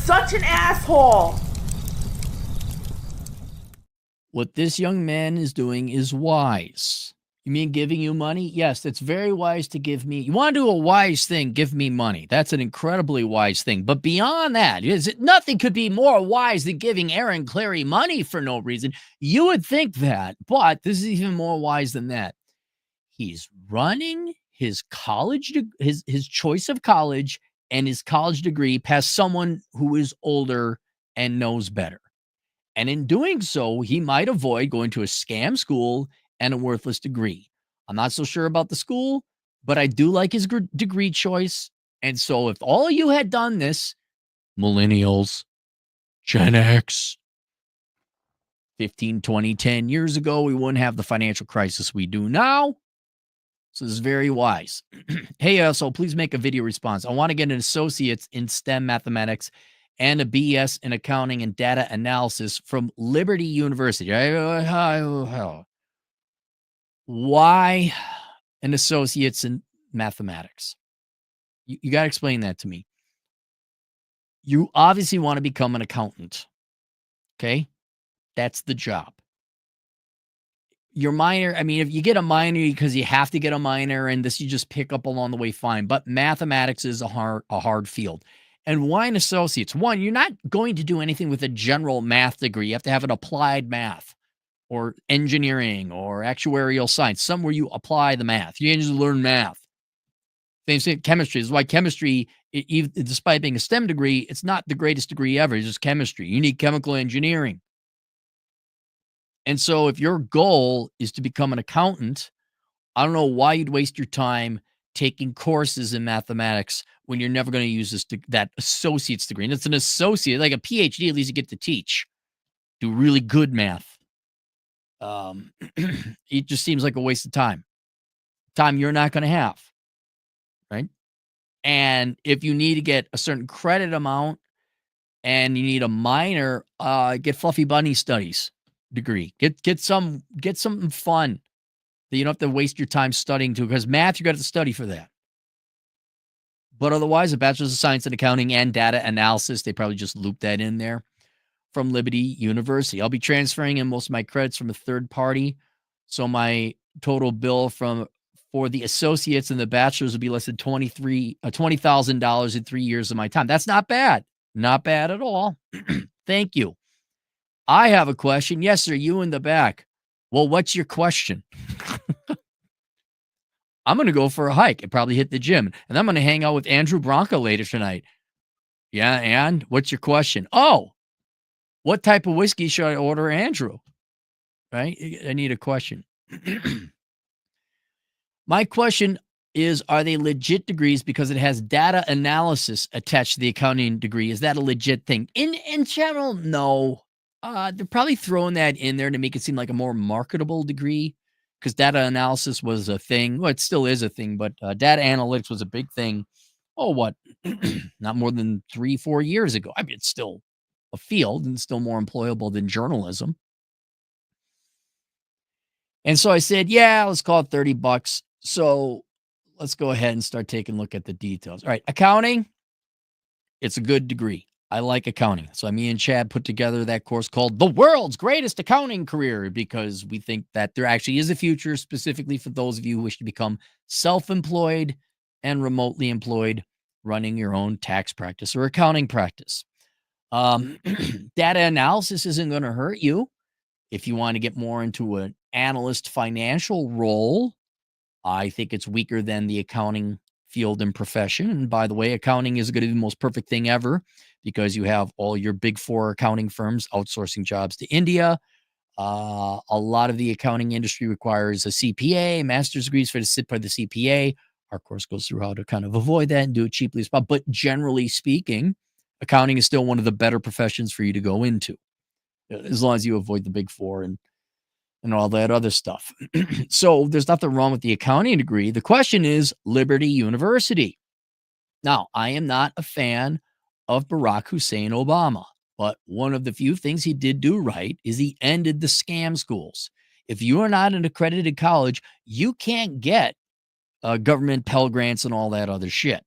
such an asshole. What this young man is doing is wise. You mean giving you money? Yes, it's very wise to give me. You want to do a wise thing, give me money. That's an incredibly wise thing. But beyond that, nothing could be more wise than giving Aaron Clary money for no reason. You would think that, but this is even more wise than that. He's running his college, his choice of college and his college degree past someone who is older and knows better. And in doing so, he might avoid going to a scam school and a worthless degree. I'm not so sure about the school, but I do like his degree choice. And so if all of you had done this, millennials, Gen X, 15, 20, 10 years ago, we wouldn't have the financial crisis we do now. So this is very wise. Hey, so please make a video response. I want to get an associate's in STEM mathematics and a BS in accounting and data analysis from Liberty University. Why an associate's in mathematics? You got to explain that to me. You obviously want to become an accountant. Okay? That's the job. Your minor, I mean, if you get a minor because you have to get a minor and this you just pick up along the way, fine. But mathematics is a hard field. And why an associate's? One, you're not going to do anything with a general math degree. You have to have an applied math or engineering or actuarial science, somewhere you apply the math. You just learn math. Same thing, chemistry. This is why chemistry, despite being a STEM degree, it's not the greatest degree ever. It's just chemistry. You need chemical engineering. And so if your goal is to become an accountant, I don't know why you'd waste your time taking courses in mathematics when you're never going to use that associate's degree. And it's an associate, like a PhD, at least you get to teach, do really good math. It just seems like a waste of time you're not going to have, right? And if you need to get a certain credit amount and you need a minor, get Fluffy Bunny Studies degree. Get something fun that you don't have to waste your time studying to, because math, you got to study for that. But otherwise, a bachelor's of science in accounting and data analysis, they probably just loop that in there, from Liberty University. I'll be transferring in most of my credits from a third party. So my total bill for the associates and the bachelors will be less than $20,000 in 3 years of my time. That's not bad. Not bad at all. Thank you. I have a question. Yes, sir. You in the back. Well, what's your question? I'm going to go for a hike and probably hit the gym. And I'm going to hang out with Andrew Bronco later tonight. Yeah, and what's your question? Oh, what type of whiskey should I order, Andrew? Right? I need a question. My question is, are they legit degrees because it has data analysis attached to the accounting degree? Is that a legit thing? In general, no. They're probably throwing that in there to make it seem like a more marketable degree, because data analysis was a thing. Well, it still is a thing, but data analytics was a big thing. Oh, what? Not more than 3-4 years ago. I mean, it's still a field and still more employable than journalism. And so I said, yeah, let's call it $30. So let's go ahead and start taking a look at the details. All right. Accounting. It's a good degree. I like accounting. So me and Chad put together that course called The World's Greatest Accounting Career, because we think that there actually is a future specifically for those of you who wish to become self-employed and remotely employed, running your own tax practice or accounting practice. Data analysis isn't going to hurt you if you want to get more into an analyst financial role. I think it's weaker than the accounting field and profession. And by the way, accounting is going to be the most perfect thing ever, because you have all your big four accounting firms outsourcing jobs to India. A lot of the accounting industry requires a CPA, master's degrees to sit by the CPA. Our course goes through how to kind of avoid that and do it cheaply as possible. But generally speaking, accounting is still one of the better professions for you to go into, as long as you avoid the big four and all that other stuff. So there's nothing wrong with the accounting degree. The question is Liberty University. Now, I am not a fan of Barack Hussein Obama, but one of the few things he did do right is he ended the scam schools. If you are not an accredited college, you can't get government Pell Grants and all that other shit.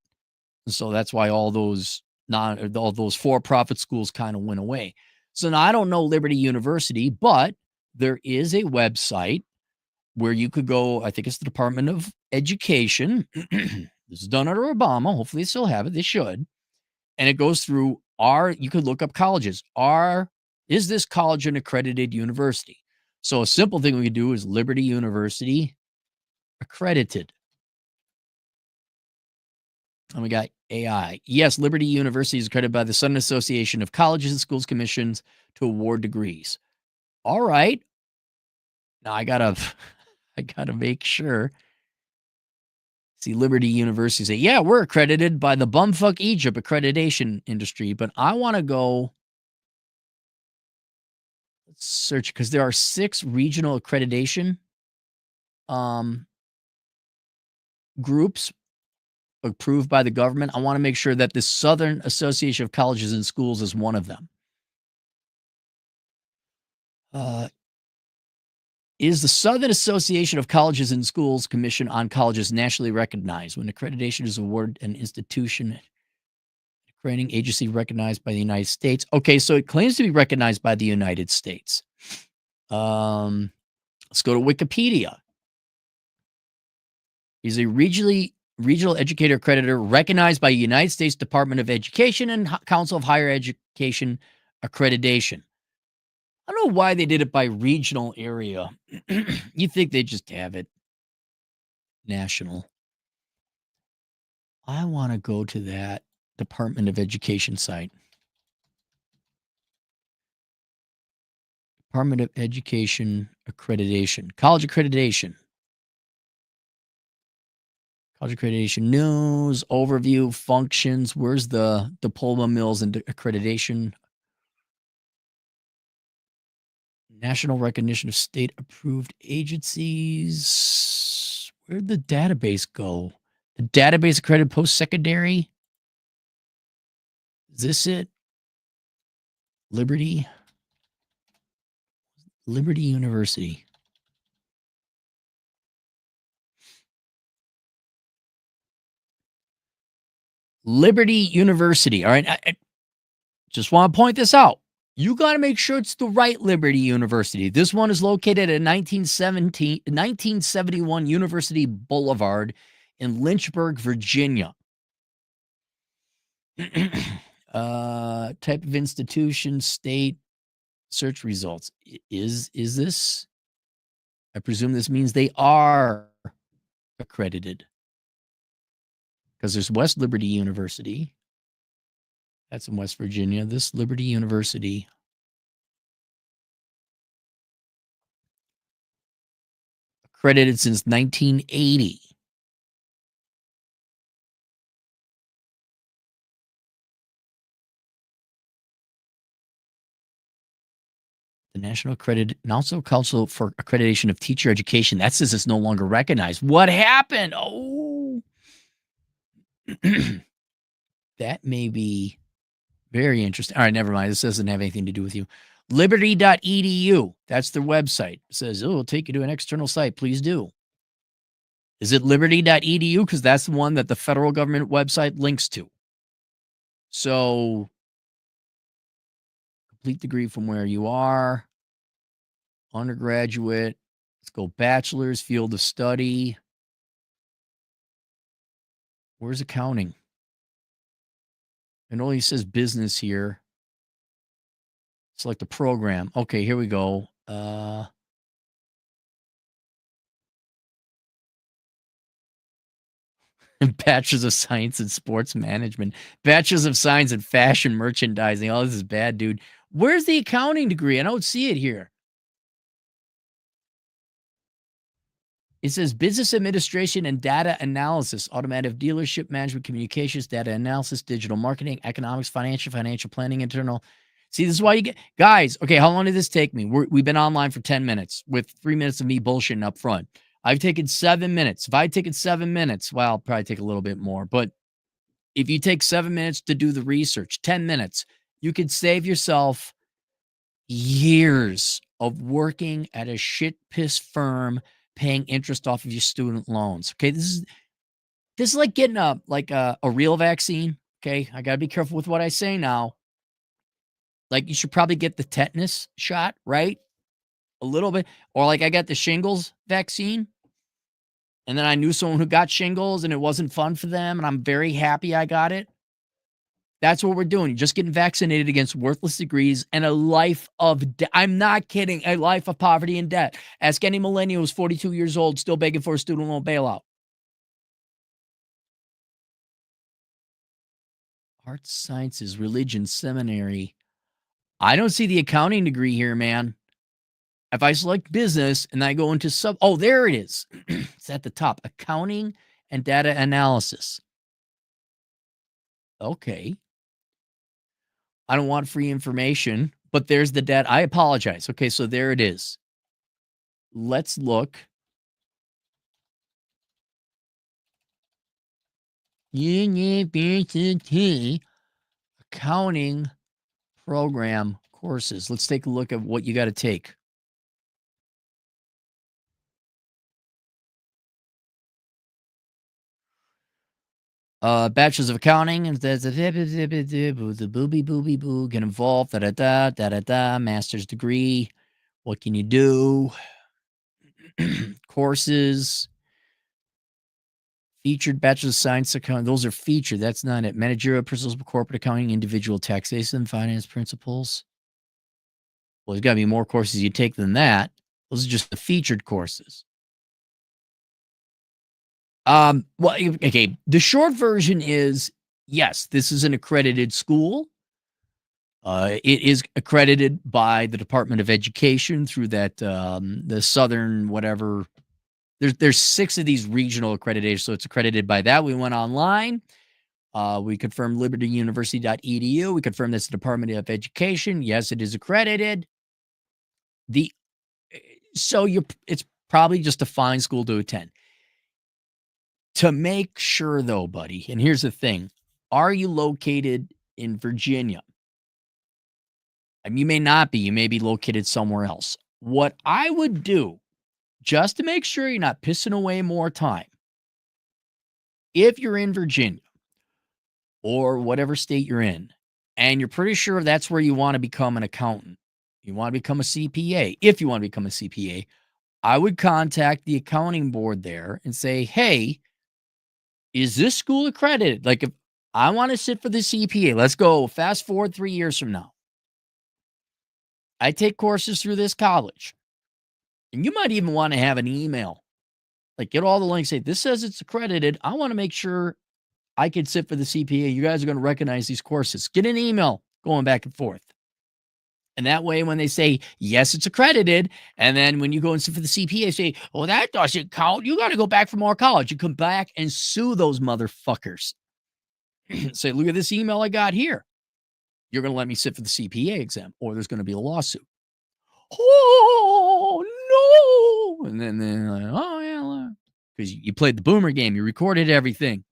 And so that's why all those all those for-profit schools kind of went away. So now I don't know Liberty University, but there is a website where you could go. I think it's the Department of Education. This is done under Obama. Hopefully they still have it. They should. And it goes through you could look up colleges. Is this college an accredited university? So a simple thing we could do is Liberty University accredited. And we got AI. Yes, Liberty University is accredited by the Southern Association of Colleges and Schools Commissions to award degrees. All right. Now I gotta make sure. See, Liberty University say, yeah, we're accredited by the bumfuck Egypt accreditation industry, but I want to go search because there are 6 regional accreditation groups approved by the government. I want to make sure that the Southern Association of Colleges and Schools is one of them. Is the Southern Association of Colleges and Schools Commission on Colleges nationally recognized? When accreditation is awarded an institution, accrediting agency recognized by the United States. Okay, so it claims to be recognized by the United States. Let's go to Wikipedia. He's a regional educator accreditor recognized by the United States Department of Education and Council of Higher Education Accreditation. I don't know why they did it by regional area. You think they just have it national. I want to go to that Department of Education site. Department of Education accreditation. College accreditation. College accreditation news, overview, functions. Where's the diploma mills and accreditation? National recognition of state-approved agencies. Where'd the database go? The database accredited post-secondary? Is this it? Liberty University. Liberty University. All right. I just want to point this out. You got to make sure it's the right Liberty University. This one is located at 1971 University Boulevard in Lynchburg, Virginia. Type of institution, state, search results. Is this? I presume this means they are accredited. Because there's West Liberty University. That's in West Virginia. This Liberty University. Accredited since 1980. The National Accredited and also Council for Accreditation of Teacher Education. That says it's no longer recognized. What happened? Oh, that may be very interesting. All right, never mind. This doesn't have anything to do with you. Liberty.edu. That's their website. It says, it'll take you to an external site. Please do. Is it liberty.edu? Because that's the one that the federal government website links to. So, complete degree from where you are. Undergraduate. Let's go bachelor's, field of study. Where's accounting? It only says business here. Select a program. Okay, here we go. Bachelor's of Science in Sports Management. Bachelor's of Science in Fashion Merchandising. Oh, this is bad, dude. Where's the accounting degree? I don't see it here. It says Business Administration and Data Analysis, Automotive Dealership Management, Communications, Data Analysis, Digital Marketing, Economics, Financial Planning, Internal. See, this is why you get... Guys, okay, how long did this take me? We've been online for 10 minutes with 3 minutes of me bullshitting up front. I've taken 7 minutes. If I take 7 minutes, well, I'll probably take a little bit more. But if you take 7 minutes to do the research, 10 minutes, you could save yourself years of working at a shit-piss firm paying interest off of your student loans. Okay, this is like getting a real vaccine Okay, I gotta be careful with what I say now. Like, you should probably get the tetanus shot, right? A little bit. Or like I got the shingles vaccine, and then I knew someone who got shingles and it wasn't fun for them, and I'm very happy I got it. That's what we're doing. You're just getting vaccinated against worthless degrees and a life of debt. I'm not kidding. A life of poverty and debt. Ask any millennial who's 42 years old, still begging for a student loan bailout. Arts, sciences, religion, seminary. I don't see the accounting degree here, man. If I select business and I go into oh, there it is. It's at the top. Accounting and data analysis. Okay. I don't want free information, but there's the debt. I apologize. Okay, so there it is. Let's look. Accounting program courses. Let's take a look at what you got to take. Bachelor's of Accounting and the booby boo get involved. Master's degree. What can you do? Courses. Featured Bachelor of Science Accounting. Those are featured. That's not it. Managerial principles of corporate accounting, individual taxation, finance principles. Well, there's got to be more courses you take than that. Those are just the featured courses. Well, okay. The short version is yes, this is an accredited school. It is accredited by the Department of Education through that the Southern whatever. There's 6 of these regional accreditations, so it's accredited by that. We went online. We confirmed libertyuniversity.edu. We confirmed this Department of Education. Yes, it is accredited. It's probably just a fine school to attend. To make sure, though, buddy, and here's the thing: are you located in Virginia? I mean, you may not be. You may be located somewhere else. What I would do, just to make sure you're not pissing away more time, if you're in Virginia or whatever state you're in, and you're pretty sure that's where you want to become an accountant, you want to become a CPA. If you want to become a CPA, I would contact the accounting board there and say, hey, is this school accredited? Like, if I want to sit for the CPA, let's go fast forward 3 years from now. I take courses through this college. And you might even want to have an email. Like, get all the links, say, this says it's accredited. I want to make sure I can sit for the CPA. You guys are going to recognize these courses. Get an email going back and forth. And that way, when they say, yes, it's accredited, and then when you go and sit for the CPA, say, well, that doesn't count. You got to go back for more college. You come back and sue those motherfuckers. Say, look at this email I got here. You're going to let me sit for the CPA exam, or there's going to be a lawsuit. Oh, no. And then they're like, oh, yeah. Because you played the boomer game. You recorded everything.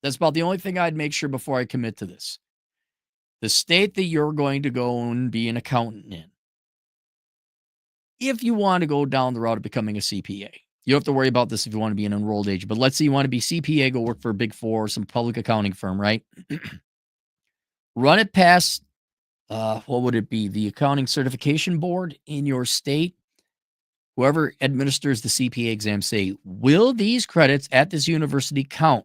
That's about the only thing I'd make sure before I commit to this. The state that you're going to go and be an accountant in, if you want to go down the route of becoming a CPA, you don't have to worry about this if you want to be an enrolled agent. But let's say you want to be CPA, go work for a Big Four or some public accounting firm, right? Run it past, what would it be? The accounting certification board in your state. Whoever administers the CPA exam, say, will these credits at this university count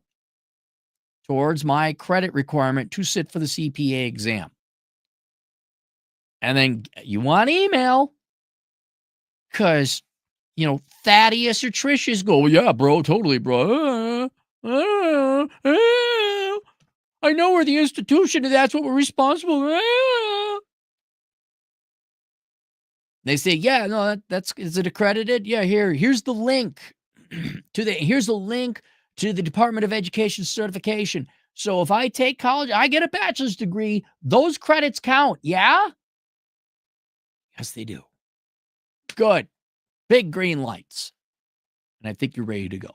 towards my credit requirement to sit for the CPA exam? And then you want email, because, Thaddeus or Trish's go, yeah, bro, totally, bro. I know we're the institution and that's what we're responsible for. They say, yeah, no, is it accredited? Yeah, here's the link here's the link to the Department of Education certification. So if I take college, I get a bachelor's degree. Those credits count. Yeah? Yes, they do. Good. Big green lights. And I think you're ready to go.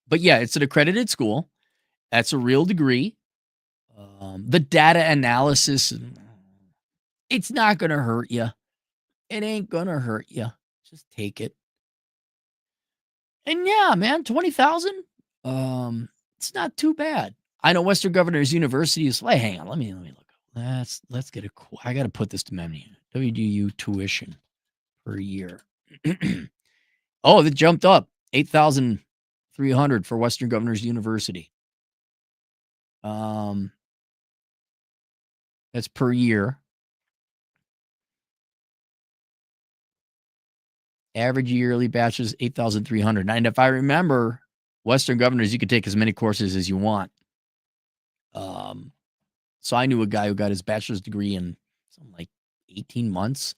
But yeah, it's an accredited school. That's a real degree. The data analysis, it's not going to hurt you. It ain't going to hurt you. Just take it. And yeah, man, 20,000. It's not too bad. I know Western Governors University is. Wait, hang on. Let me look. Let's get a. I got to put this to memory. WDU tuition per year. Oh, it jumped up 8,300 for Western Governors University. That's per year. Average yearly bachelor's 8,300. And if I remember, Western Governors, you could take as many courses as you want. So I knew a guy who got his bachelor's degree in something like 18 months.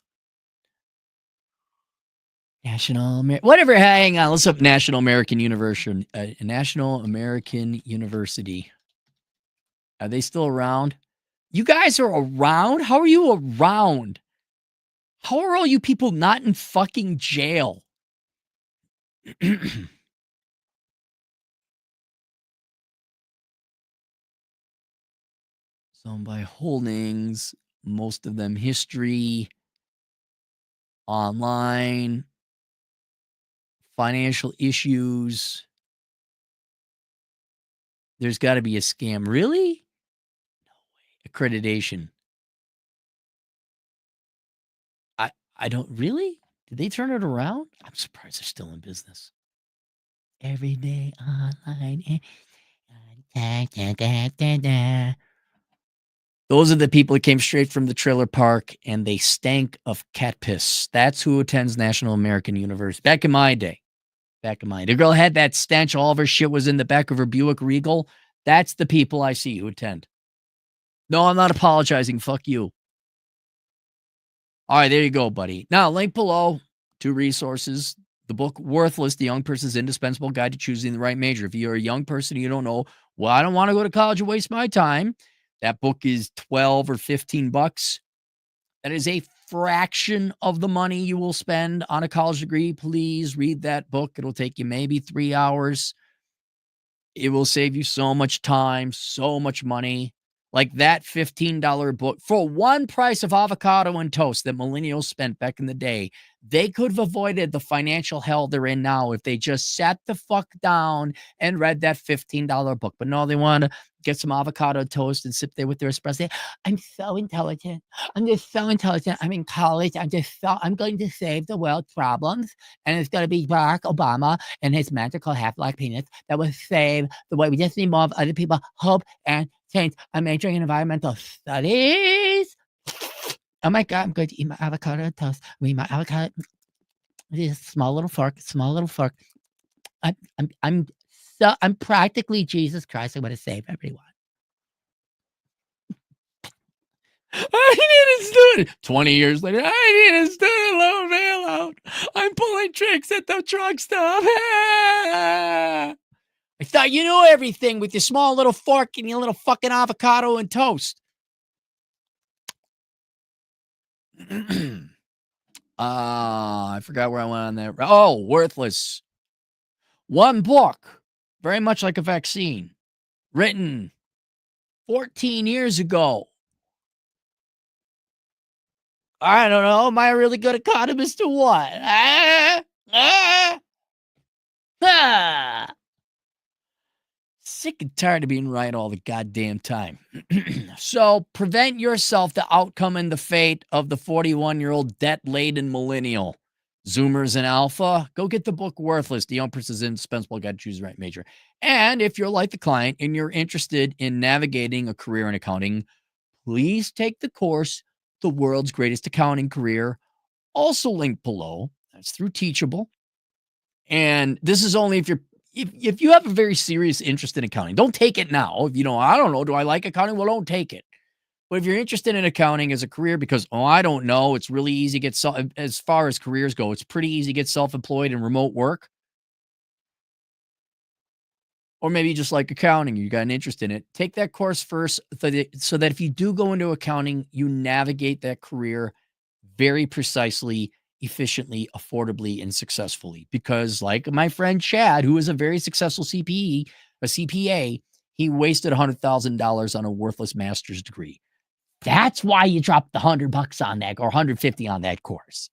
Whatever. Hang on. Let's up National American University. National American University. Are they still around? You guys are around? How are you around? How are all you people not in fucking jail? Some by holdings, most of them history, online, financial issues. There's got to be a scam. Really? No way. Accreditation. I don't really? Did they turn it around? I'm surprised they're still in business. Every day online. Those are the people that came straight from the trailer park and they stank of cat piss. That's who attends National American University. Back in my day. The girl had that stench. All of her shit was in the back of her Buick Regal. That's the people I see who attend. No, I'm not apologizing. Fuck you. All right, there you go, buddy. Now, link below, 2 resources. The book, Worthless, The Young Person's Indispensable Guide to Choosing the Right Major. If you're a young person and you don't know, well, I don't want to go to college and waste my time. That book is $12 or $15. That is a fraction of the money you will spend on a college degree. Please read that book. It'll take you maybe 3 hours. It will save you so much time, so much money. Like that $15 book for one price of avocado and toast that millennials spent back in the day. They could have avoided the financial hell they're in now if they just sat the fuck down and read that $15 book. But no, they want to get some avocado toast and sit there with their espresso. I'm so intelligent. I'm just so intelligent. I'm in college. I'm going to save the world's problems. And it's going to be Barack Obama and his magical half-life penis that will save the world. We just need more of other people, hope, and change. I'm majoring in environmental studies. Oh my God, I'm going to eat my avocado toast. I'm eat my avocado. This small little fork. I'm practically Jesus Christ. I'm going to save everyone. I need a student. 20 years later, I need a student loan bailout. I'm pulling tricks at the truck stop. I thought you knew everything with your small little fork and your little fucking avocado and toast. I forgot where I went on that. Oh, Worthless. One book, very much like a vaccine, written 14 years ago. I don't know. Am I a really good economist or what? Sick and tired of being right all the goddamn time. So prevent yourself the outcome and the fate of the 41-year-old debt-laden millennial. Zoomers and Alpha, go get the book Worthless, The Young Person's Indispensable Guide to Choose the Right Major. And if you're like the client and you're interested in navigating a career in accounting, please take the course, The World's Greatest Accounting Career, also linked below. That's through Teachable. And this is only if you have a very serious interest in accounting. Don't take it now. If you know, I don't know, do I like accounting? Well, don't take it. But if you're interested in accounting as a career because, I don't know, it's really easy to get, as far as careers go, it's pretty easy to get self-employed and remote work. Or maybe you just like accounting, you got an interest in it. Take that course first so that if you do go into accounting, you navigate that career very precisely, efficiently, affordably, and successfully. Because like my friend Chad, who is a very successful CPA, he wasted $100,000 on a worthless master's degree. That's why you dropped the $100 on that or $150 on that course.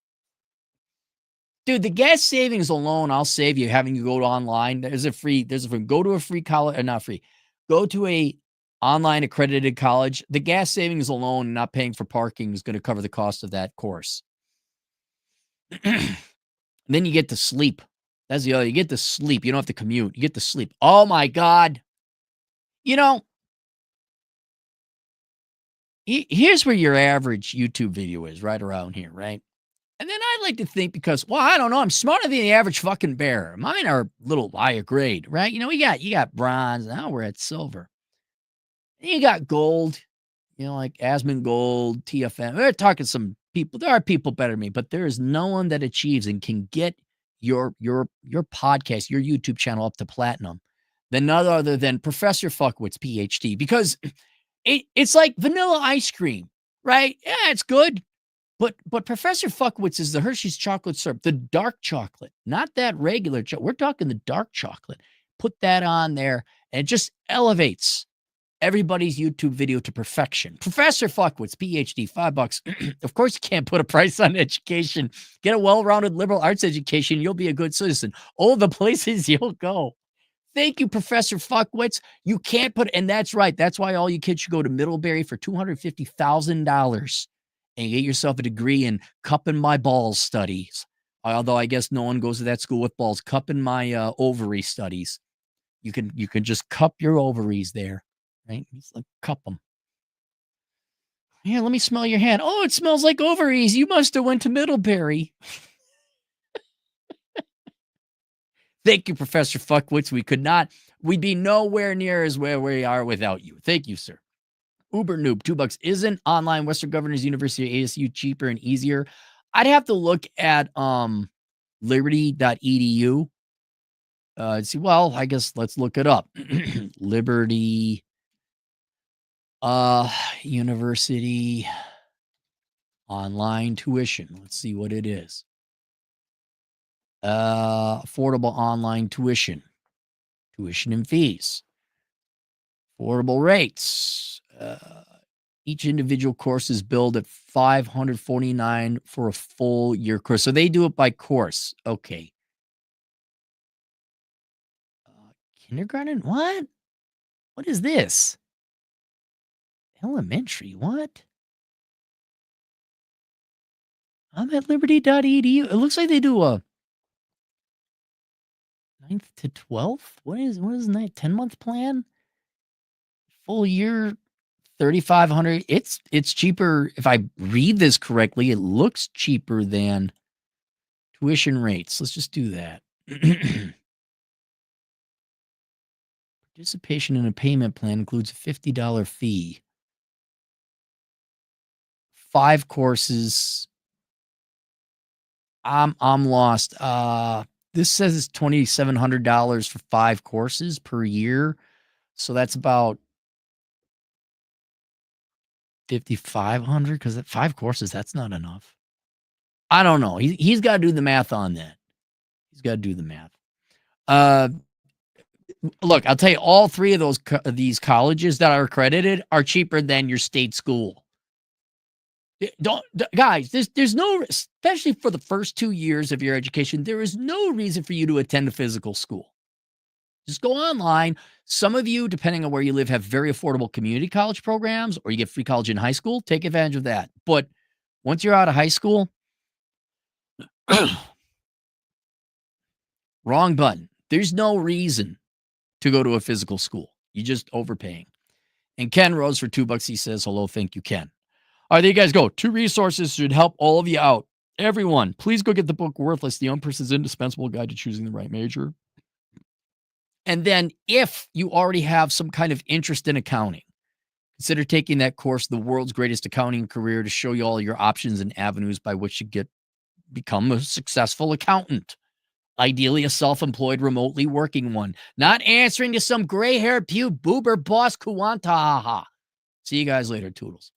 Dude, the gas savings alone, I'll save you having you go to online. Go to a free college, not free. Go to a online accredited college, the gas savings alone, not paying for parking, is going to cover the cost of that course. Then you get to sleep. That's the other. You get to sleep. You don't have to commute. You get to sleep. Oh my God. You know, here's where your average YouTube video is, right around here, right? And then I like to think because, well, I don't know, I'm smarter than the average fucking bear. Mine are a little higher grade, right? You know, you got bronze. Now we're at silver. And you got gold, you know, like Asmund Gold, TFM. We're talking some people. There are people better than me, but there is no one that achieves and can get your podcast, your YouTube channel up to platinum than none other than Professor Fuckwit's PhD. Because it's like vanilla ice cream, right? Yeah, it's good. But Professor Fuckwitz is the Hershey's chocolate syrup, the dark chocolate, not that regular chocolate. We're talking the dark chocolate. Put that on there, and it just elevates everybody's YouTube video to perfection. Professor Fuckwitz, PhD, $5. Of course, you can't put a price on education. Get a well-rounded liberal arts education. You'll be a good citizen. Oh, the places you'll go. Thank you, Professor Fuckwitz. You can't put, and that's right. That's why all you kids should go to Middlebury for $250,000 and get yourself a degree in cupping my balls studies. Although I guess no one goes to that school with balls. Cupping my ovary studies. You can just cup your ovaries there, right? Just like cup them. Here, let me smell your hand. Oh, it smells like ovaries. You must have went to Middlebury. Thank you, Professor Fuckwitz. We'd be nowhere near as where we are without you. Thank you, sir. Uber Noob, $2. Isn't online Western Governors University ASU cheaper and easier? I'd have to look at liberty.edu. See, well, I guess let's look it up. Liberty University online tuition. Let's see what it is. Affordable online tuition and fees, affordable rates. Each individual course is billed at $549 for a full year course. So they do it by course. Okay. Kindergarten? What? What is this? Elementary? What? I'm at liberty.edu. It looks like they do a 9th to 12th. What is 10-month plan? Full year, $3,500. It's cheaper. If I read this correctly, it looks cheaper than tuition rates. Let's just do that. Participation in a payment plan includes a $50 fee. 5 courses. I'm lost. This says it's $2,700 for 5 courses per year. So that's about $5,500 because at 5 courses, that's not enough. I don't know. He's got to do the math on that. He's got to do the math. Look, I'll tell you, all 3 of these colleges that are accredited are cheaper than your state school. Guys, there's no, especially for the first 2 years of your education, there is no reason for you to attend a physical school. Just go online. Some of you, depending on where you live, have very affordable community college programs, or you get free college in high school. Take advantage of that. But once you're out of high school, wrong button. There's no reason to go to a physical school. You're just overpaying. And Ken Rose for $2. He says, hello, thank you, Ken. All right, there you guys go. 2 resources should help all of you out. Everyone, please go get the book Worthless, The Young Person's Indispensable Guide to Choosing the Right Major. And then if you already have some kind of interest in accounting, consider taking that course, The World's Greatest Accounting Career, to show you all your options and avenues by which you become a successful accountant. Ideally, a self-employed, remotely working one. Not answering to some gray-haired pew boober boss kuwantaha. See you guys later, Toodles.